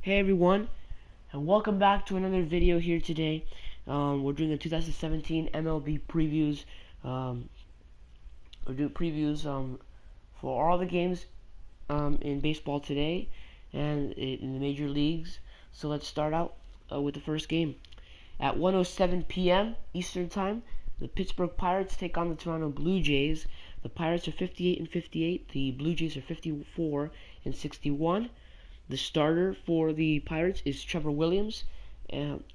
Hey everyone, and welcome back to another video here today. We're doing a 2017 MLB previews. We're doing previews for all the games in baseball today and in the major leagues. So let's start out with the first game. At 1:07 p.m. Eastern Time, the Pittsburgh Pirates take on the Toronto Blue Jays. The Pirates are 58-58. The Blue Jays are 54-61. The starter for the Pirates is Trevor Williams.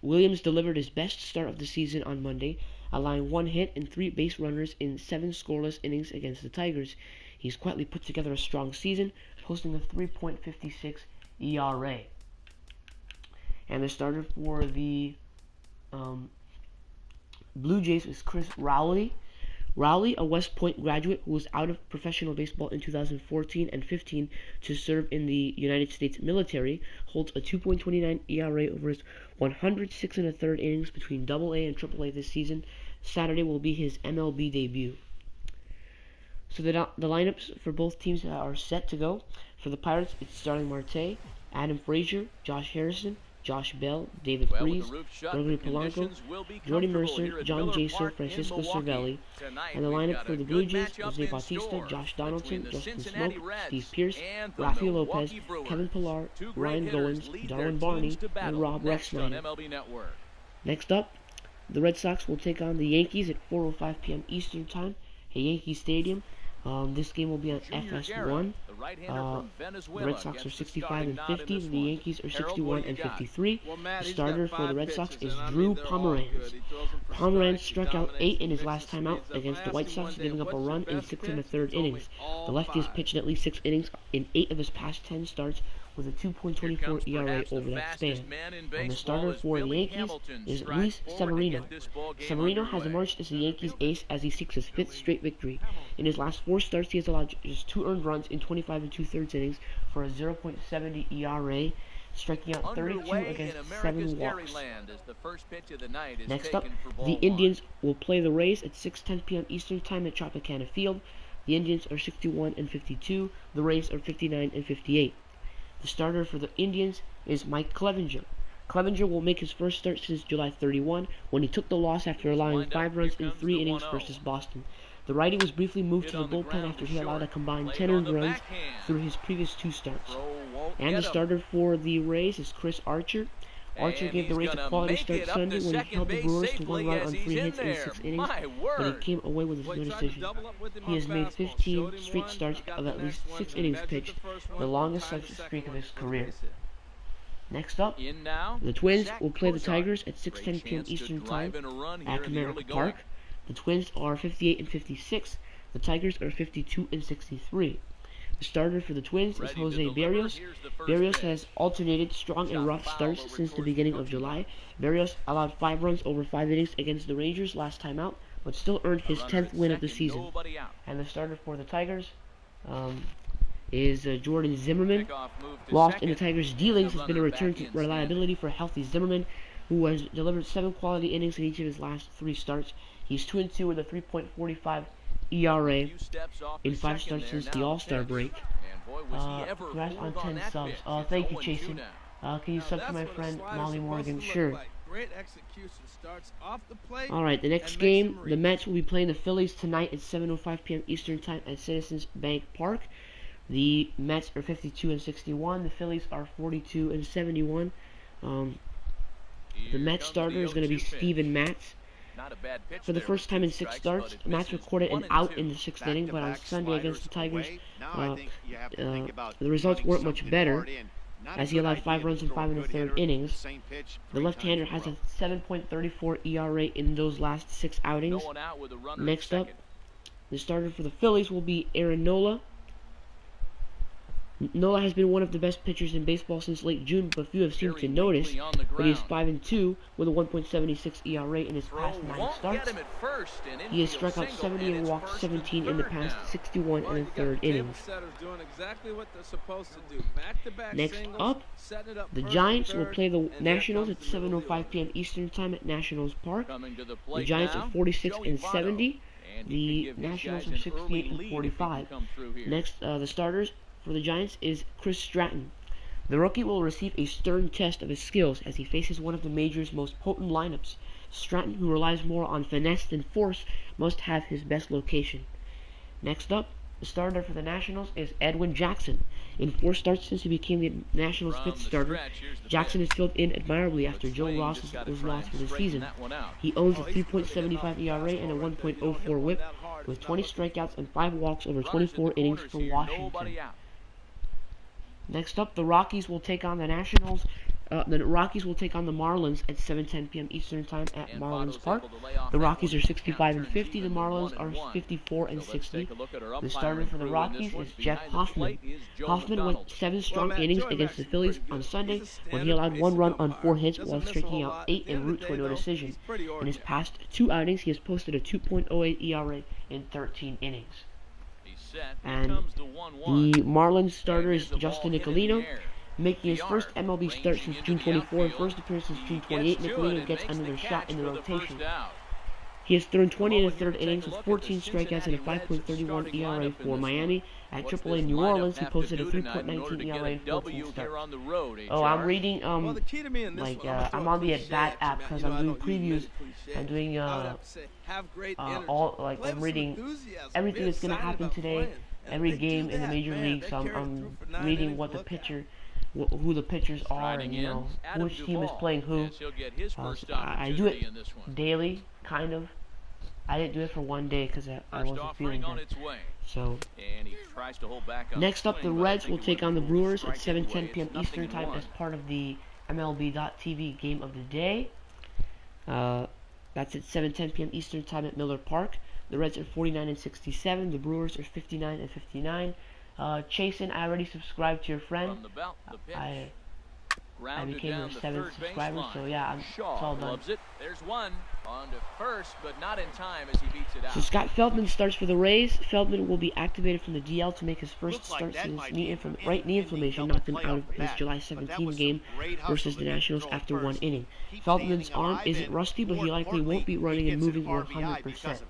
Williams delivered his best start of the season on Monday, allowing 1 hit and 3 base runners in 7 scoreless innings against the Tigers. He's quietly put together a strong season, posting a 3.56 ERA. And the starter for the Blue Jays is Chris Rowley. Rowley, a West Point graduate who was out of professional baseball in 2014 and 15 to serve in the United States military, holds a 2.29 ERA over his 106 1/3 innings between AA and AAA this season. Saturday will be his MLB debut. So the lineups for both teams are set to go. For the Pirates, it's Starling Marte, Adam Frazier, Josh Harrison, Josh Bell, David Freese, Gregory Polanco, Jordy Mercer, John Jaso, Francisco Cervelli. And the lineup for the Blue Jays, Jose Bautista, Josh Donaldson, Justin Smoke, Steve Pearce, Rafael Lopez, Kevin Pillar, Ryan Goins, Darwin Barney, and Rob Rexnine. Next up, the Red Sox will take on the Yankees at 4:05 p.m. Eastern Time at Yankee Stadium. This game will be on FS1. The Red Sox are 65-50. The Yankees are 61-53. The starter for the Red Sox is Drew Pomeranz. Pomeranz struck out 8 in his last time out against the White Sox, giving up a run in 6 1/3 innings. The lefty has pitched at least 6 innings in 8 of his past 10 starts, with a 2.24 ERA over that span. And the starter for the Yankees is Luis Severino. Severino has emerged as the Yankees' ace as he seeks his 5th straight victory. In his last 4 starts, he has allowed just 2 earned runs in 25 2/3 innings for a 0.70 ERA, striking out 32 against 7 walks. Next up, the Indians will play the Rays at 6:10 p.m. Eastern Time at Tropicana Field. The Indians are 61-52. The Rays are 59-58. The starter for the Indians is Mike Clevinger. Clevinger will make his first start since July 31, when he took the loss after allowing 5 runs in 3 innings versus Boston. The righty was briefly moved to the bullpen after he allowed a combined 10 earned runs through his previous 2 starts. And the starter for the Rays is Chris Archer. Archer gave the Rays a quality start Sunday when he held the Brewers to 1 run on 3 hits in 6 innings, but he came away with no decision. He has made 15 straight starts of at least 6 innings pitched, the longest such streak of his career. Next up, the Twins will play the Tigers at 6:10 p.m. Eastern Time at Comerica Park. The Twins are 58-56. The Tigers are 52-63. The starter for the Twins is Jose Berrios. Berrios has alternated strong and rough starts since the beginning of July. Berrios allowed 5 runs over 5 innings against the Rangers last time out, but still earned his 10th win of the season. And the starter for the Tigers is Jordan Zimmerman. Lost in the Tigers' dealings has been a return to reliability for healthy Zimmerman, who has delivered 7 quality innings in each of his last 3 starts. He's 2-2 with a 3.45 ERA in 5 starts since the All-Star break. Congrats on 10 subs. Thank you, Chasen. Can you sub to my friend Molly Morgan? Sure. Alright, the next game, the Mets will be playing the Phillies tonight at 7:05 p.m. Eastern Time at Citizens Bank Park. The Mets are 52-61. The Phillies are 42-71. The Mets starter is going to be Steven Matz. For the first time in 6 starts, Matz recorded an out in the 6th inning, but on Sunday against the Tigers, the results weren't much better, as he allowed 5 runs in 5 1/3 innings. The left-hander has a 7.34 ERA in those last 6 outings. Next up, the starter for the Phillies will be Aaron Nola. Nola has been one of the best pitchers in baseball since late June, but few have seemed to notice. But he is 5-2 with a 1.76 ERA in his past 9 starts. He has struck out 70 and walked 17 in the past 61 1/3 innings. Next up, the Giants will play the Nationals at 7:05 p.m. Eastern Time at Nationals Park. The Giants are 46-70. The Nationals are 68-45. Next, the starters for the Giants is Chris Stratton. The rookie will receive a stern test of his skills as he faces one of the major's most potent lineups. Stratton, who relies more on finesse than force, must have his best location. Next up, the starter for the Nationals is Edwin Jackson. In 4 starts since he became the Nationals' 5th starter, Jackson has filled in admirably after Joe Ross was lost for the season. He owns a 3.75 ERA and a 1.04 WHIP, with 20 strikeouts and 5 walks over 24 innings for Washington. Next up, the Rockies will take on the Nationals. The Rockies will take on the Marlins at 7:10 p.m. Eastern Time at Marlins Park. The Rockies are 65-50. The Marlins are 54-60. The starter for the Rockies is Jeff Hoffman. Hoffman went 7 strong innings against the Phillies on Sunday when he allowed 1 run on 4 hits while striking out 8 en route to a no decision. In his past 2 outings, he has posted a 2.08 ERA in 13 innings. And the Marlins starter is Justin Nicolino. Making his first MLB start since June 24 and first appearance since June 28, Nicolino gets another shot in the rotation. He has thrown 20 1/3 innings with 14 strikeouts and a 5.31 ERA for Miami. At AAA New Orleans, he posted a 3.19 ERA in 14 starts. Oh, I'm reading, I'm on the At-Bat app because I'm doing previews. I'm doing, I'm reading everything that's going to happen today, every game in the major leagues. So I'm reading what the pitcher, who the pitchers are, and which team is playing who. I do it daily, kind of. I didn't do it for one day because I wasn't feeling good. So next up, the Reds will take on the Brewers at 7:10 p.m. Eastern Time as part of the MLB.TV Game of the Day. That's at 7:10 p.m. Eastern Time at Miller Park. The Reds are 49-67. The Brewers are 59-59. Chasen, I already subscribed to your friend. I became your 7th subscriber, so yeah, it's all done. There's one on to first, but not in time as he beats it out. So Scott Feldman starts for the Rays. Feldman will be activated from the DL to make his first start since right knee inflammation knocked him out of his July 17 game versus the Nationals after 1 inning. Feldman's arm isn't rusty, but he likely won't be running and moving 100%.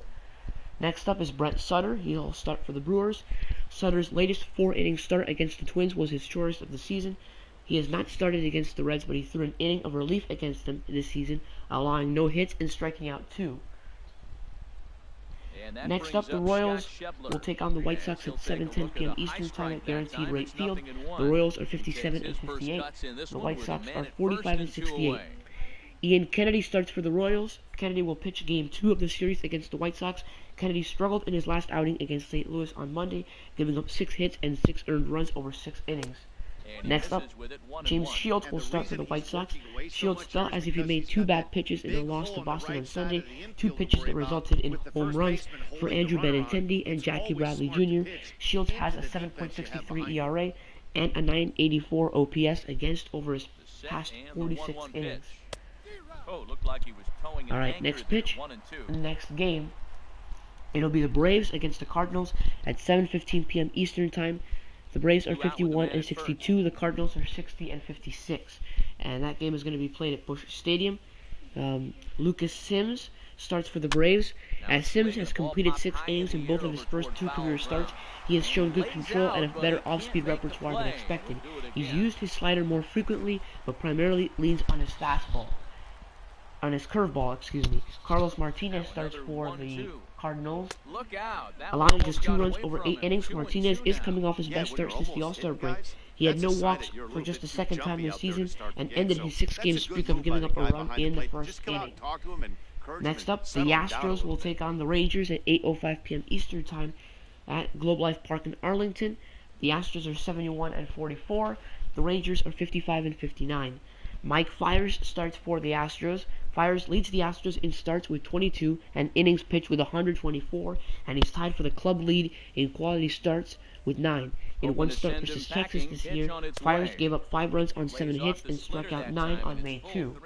Next up is Brent Sutter. He'll start for the Brewers. Sutter's latest 4-inning start against the Twins was his shortest of the season. He has not started against the Reds, but he threw an inning of relief against them this season, allowing no hits and striking out 2. Next up, the Royals will take on the White Sox at 7:10 p.m. Eastern Time at Guaranteed Rate Field. The Royals are 57-58. The White Sox are 45-68. Ian Kennedy starts for the Royals. Kennedy will pitch Game 2 of the series against the White Sox. Kennedy struggled in his last outing against St. Louis on Monday, giving up 6 hits and 6 earned runs over 6 innings. Next up, James Shields will start for the White Sox. Shields felt as if he made 2 bad pitches in the loss to Boston on Sunday, 2 pitches that resulted in home runs for Andrew Benintendi and Jackie Bradley Jr. Shields has a 7.63 ERA and a 984 OPS against over his past 46 innings. Alright, next pitch, next game. It'll be the Braves against the Cardinals at 7:15 p.m. Eastern Time. The Braves are 51-62. The Cardinals are 60-56. And that game is going to be played at Busch Stadium. Lucas Sims starts for the Braves. As Sims has completed 6 innings in both of his first 2 career starts, he has shown good control and a better off-speed repertoire than expected. He's used his slider more frequently, but primarily leans on his fastball. On his curveball, excuse me. Carlos Martinez starts for the Cardinals, allowing just 2 runs over 8 innings. Martinez is coming off his best start since the All-Star break. He had no walks for just the 2nd time this season and ended his 6-game streak of giving up a run in the first inning. Next up, the Astros will take on the Rangers at 8:05 p.m. Eastern Time at Globe Life Park in Arlington. The Astros are 71-44. The Rangers are 55-59. Mike Fiers starts for the Astros. Fiers leads the Astros in starts with 22 and innings pitched with 124, and he's tied for the club lead in quality starts with 9. In 1 start versus Texas this year, Fiers gave up 5 runs on 7 hits and struck out 9 on May 2.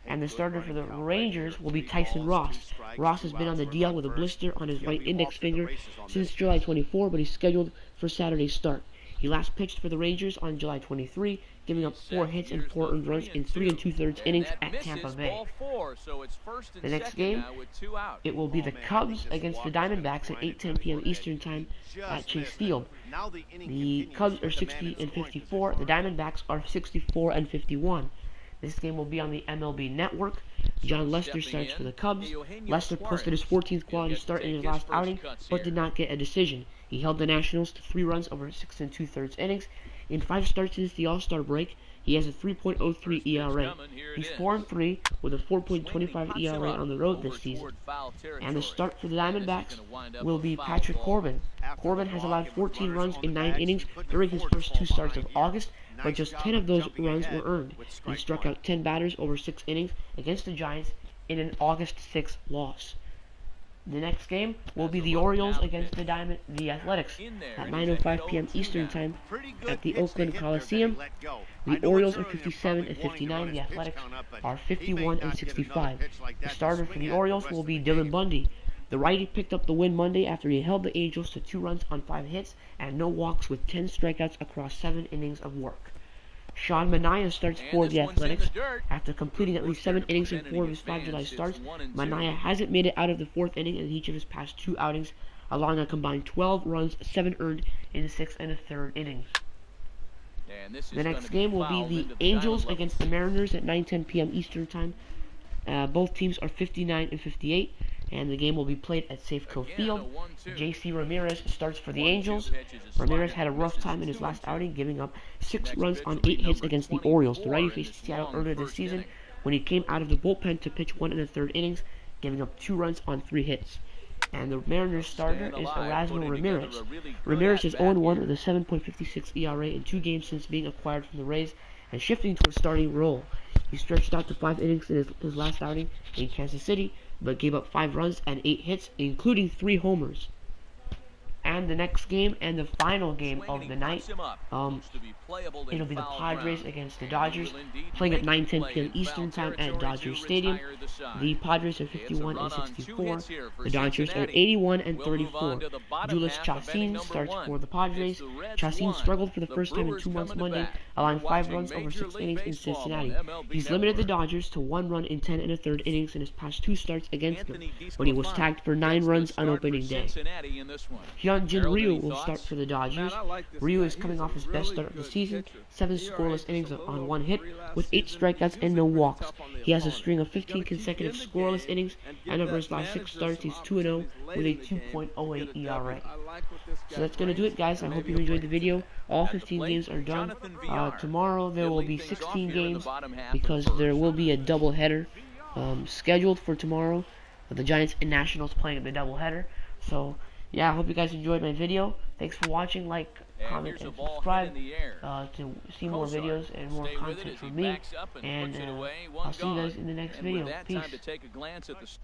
And the starter for the Rangers will be Tyson Ross. Ross has been on the DL with a blister on his right index finger since July 24, but he's scheduled for Saturday's start. He last pitched for the Rangers on July 23, giving up 4 hits and 4 earned runs in 3 2/3 innings at Tampa Bay. The next game, it will be the Cubs against the Diamondbacks at 8:10 p.m. Eastern Time at Chase Field. The Cubs are 60-54. The Diamondbacks are 64-51. This game will be on the MLB Network. John Lester starts for the Cubs. Lester posted his 14th quality start in his last outing, but did not get a decision. He held the Nationals to 3 runs over 6 2/3 innings. In 5 starts since the All-Star break, he has a 3.03 ERA. He's 4-3 with a 4.25 ERA on the road this season. And the start for the Diamondbacks will be Patrick Corbin. Corbin has allowed 14 runs in 9 innings during his first 2 starts of August, but just 10 of those runs were earned. He struck out 10 batters over 6 innings against the Giants in an August 6th loss. The next game will be the Orioles against the Athletics at 9:05 p.m. Eastern Time at the Oakland Coliseum. The Orioles are 57-59. The Athletics are 51-65. The starter for the Orioles will be Dylan Bundy. The righty picked up the win Monday after he held the Angels to 2 runs on 5 hits and no walks with 10 strikeouts across 7 innings of work. Sean Manaea starts for the Athletics. After completing at least 7 innings in 4 of his 5 July starts, Manaea hasn't made it out of the 4th inning in each of his past 2 outings, allowing a combined 12 runs, 7 earned in 6 1/3 innings. The next game will be the Angels against the Mariners at 9:10 p.m. Eastern Time. Both teams are 59-58, and the game will be played at Safeco Field. J.C. Ramirez starts for the Angels. Ramirez had a rough time in his last outing, giving up 6 runs on 8 hits against the Orioles. The righty faced Seattle earlier this season when he came out of the bullpen to pitch 1 1/3 innings, giving up 2 runs on 3 hits. And the Mariners starter is Erasmo Ramirez. Ramirez is 0-1 with a 7.56 ERA in 2 games since being acquired from the Rays and shifting to a starting role. He stretched out to 5 innings in his last outing in Kansas City, but gave up 5 runs and 8 hits, including 3 homers. And the next game and the final game of the night, it'll be the Padres against the Dodgers, playing at 9:10 p.m. Eastern Time at Dodger Stadium. The Padres are 51-64. The Dodgers are 81-34. Julius Chacin starts for the Padres. Chacin struggled for the first time in 2 months Monday, allowing 5 runs over 6 innings in Cincinnati. He's limited the Dodgers to 1 run in 10 1/3 innings in his past 2 starts against them, when he was tagged for 9 runs on opening day. Hyunjin Ryu will start for the Dodgers. Ryu is coming off his best start of the season, 7 scoreless innings on 1 hit, with 8 strikeouts and no walks. He has a string of 15 consecutive scoreless innings, and over his last 6 starts, he's 2-0 with a 2.08 ERA. So that's going to do it, guys. I hope you enjoyed the video. All 15 games are done. Tomorrow there will be 16 games because there will be a doubleheader scheduled for tomorrow. The Giants and Nationals playing the doubleheader. So yeah, I hope you guys enjoyed my video. Thanks for watching. Like, comment, and subscribe to see more videos and more content from me. And I'll see you guys in the next video. Peace.